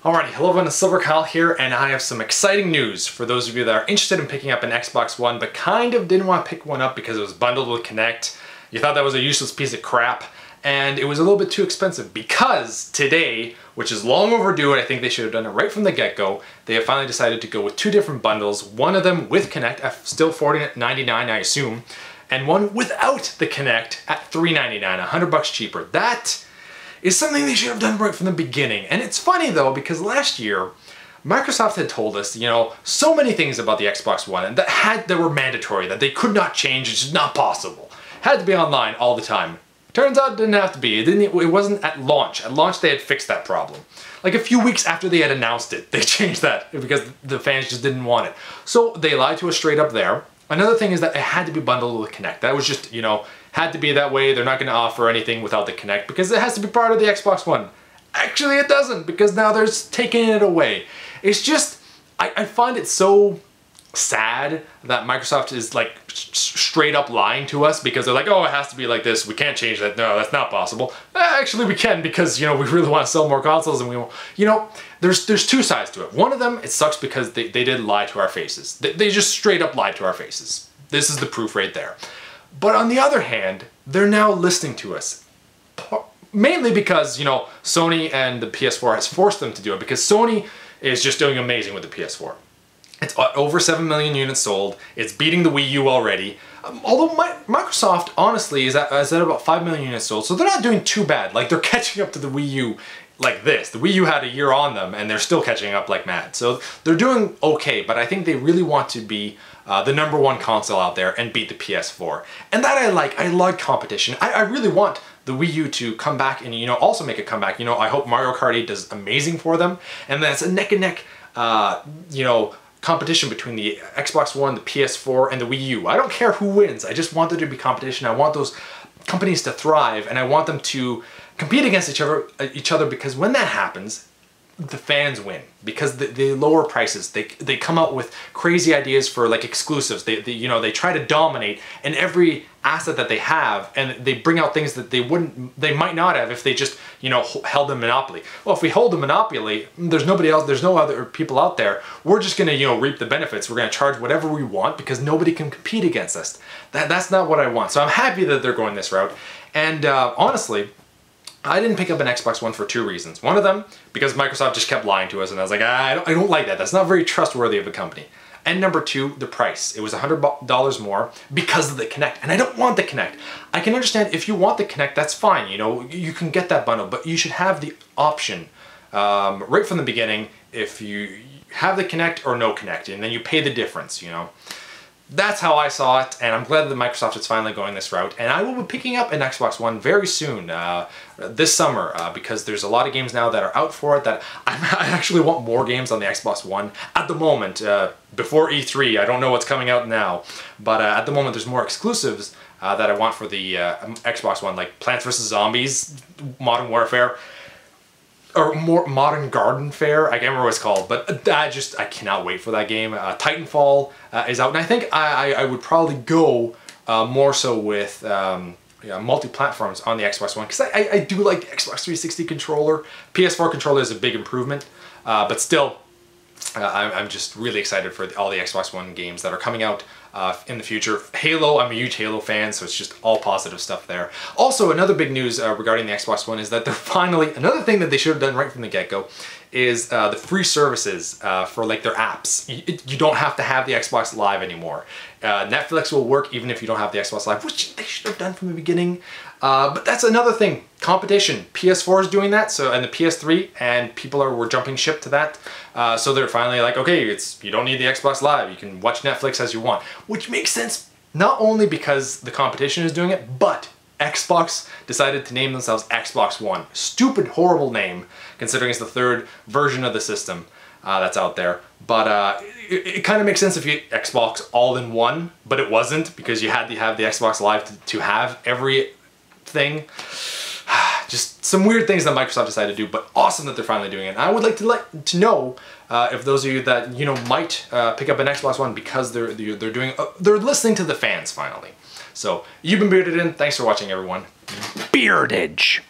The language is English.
Alrighty, hello everyone, it's Silver Kyle here, and I have some exciting news for those of you that are interested in picking up an Xbox One but kind of didn't want to pick one up because it was bundled with Kinect. You thought that was a useless piece of crap, and it was a little bit too expensive because today, which is long overdue and I think they should have done it right from the get-go, they have finally decided to go with two different bundles, one of them with Kinect at still $40.99 I assume, and one without the Kinect at $3.99, $100 cheaper. That is something they should have done right from the beginning. And it's funny though, because last year, Microsoft had told us, so many things about the Xbox One and that were mandatory, that they could not change, it's just not possible. Had to be online all the time. Turns out it didn't have to be. It wasn't at launch. At launch they had fixed that problem. Like a few weeks after they had announced it, they changed that because the fans just didn't want it. So they lied to us straight up there. Another thing is that it had to be bundled with Kinect. That was just, had to be that way. They're not going to offer anything without the Kinect because it has to be part of the Xbox One. Actually, it doesn't, because now they're taking it away. It's just, I find it so sad that Microsoft is like straight up lying to us because they're like, oh, it has to be like this. We can't change that. No, that's not possible. Actually, we can because, we really want to sell more consoles and we won't. There's two sides to it. One of them, it sucks because they did lie to our faces. They just straight up lied to our faces. This is the proof right there. But on the other hand, they're now listening to us. Mainly because, Sony and the PS4 has forced them to do it because Sony is just doing amazing with the PS4. It's over 7 million units sold. It's beating the Wii U already. Although Microsoft, honestly, is at about 5 million units sold, so they're not doing too bad. Like, they're catching up to the Wii U like this. The Wii U had a year on them, and they're still catching up like mad. So they're doing okay, but I think they really want to be the #1 console out there and beat the PS4. And that I like. I like competition. I really want the Wii U to come back and, also make a comeback. I hope Mario Kart 8 does amazing for them. And that's a neck and neck, competition between the Xbox One, the PS4, and the Wii U. I don't care who wins. I just want there to be competition. I want those companies to thrive, and I want them to compete against each other because when that happens, the fans win because they lower prices. They come out with crazy ideas for like exclusives. They try to dominate in every asset that they have, and they bring out things that they might not have if they just held a monopoly. Well, if we hold a monopoly, there's nobody else. There's no other people out there. We're just gonna reap the benefits. We're gonna charge whatever we want because nobody can compete against us. That's not what I want. So I'm happy that they're going this route. And honestly, I didn't pick up an Xbox One for two reasons. One of them, because Microsoft just kept lying to us, and I was like, I don't like that. That's not very trustworthy of a company. And number two, the price. It was $100 more because of the Kinect, and I don't want the Kinect. I can understand if you want the Kinect, that's fine. You can get that bundle, but you should have the option right from the beginning if you have the Kinect or no Kinect, and then you pay the difference. That's how I saw it, and I'm glad that Microsoft is finally going this route. And I will be picking up an Xbox One very soon, this summer, because there's a lot of games now that are out for it that I actually want more games on the Xbox One at the moment. Before E3, I don't know what's coming out now, but at the moment there's more exclusives that I want for the Xbox One, like Plants vs. Zombies, Modern Warfare, or more Modern Garden Fair, I can't remember what it's called, but I cannot wait for that game. Titanfall is out, and I think I would probably go more so with multi-platforms on the Xbox One, because I do like the Xbox 360 controller. PS4 controller is a big improvement, but still, I'm just really excited for all the Xbox One games that are coming out in the future. Halo, I'm a huge Halo fan, so it's just all positive stuff there. Also, another big news regarding the Xbox One is that they're finally, another thing that they should have done right from the get-go is the free services for like their apps. You don't have to have the Xbox Live anymore. Netflix will work even if you don't have the Xbox Live, which they should have done from the beginning. But that's another thing. Competition. PS4 is doing that, and the PS3, and people were jumping ship to that. So they're finally like, okay, you don't need the Xbox Live. You can watch Netflix as you want, which makes sense not only because the competition is doing it, but Xbox decided to name themselves Xbox One. Stupid, horrible name, considering it's the third version of the system that's out there. But it kind of makes sense if you Xbox all in one, but it wasn't because you had to have the Xbox Live to have everything. Just some weird things that Microsoft decided to do, but awesome that they're finally doing it. And I would like to know if those of you that might pick up an Xbox One because they're listening to the fans finally. So you've been Bearded In. Thanks for watching, everyone. Beardage.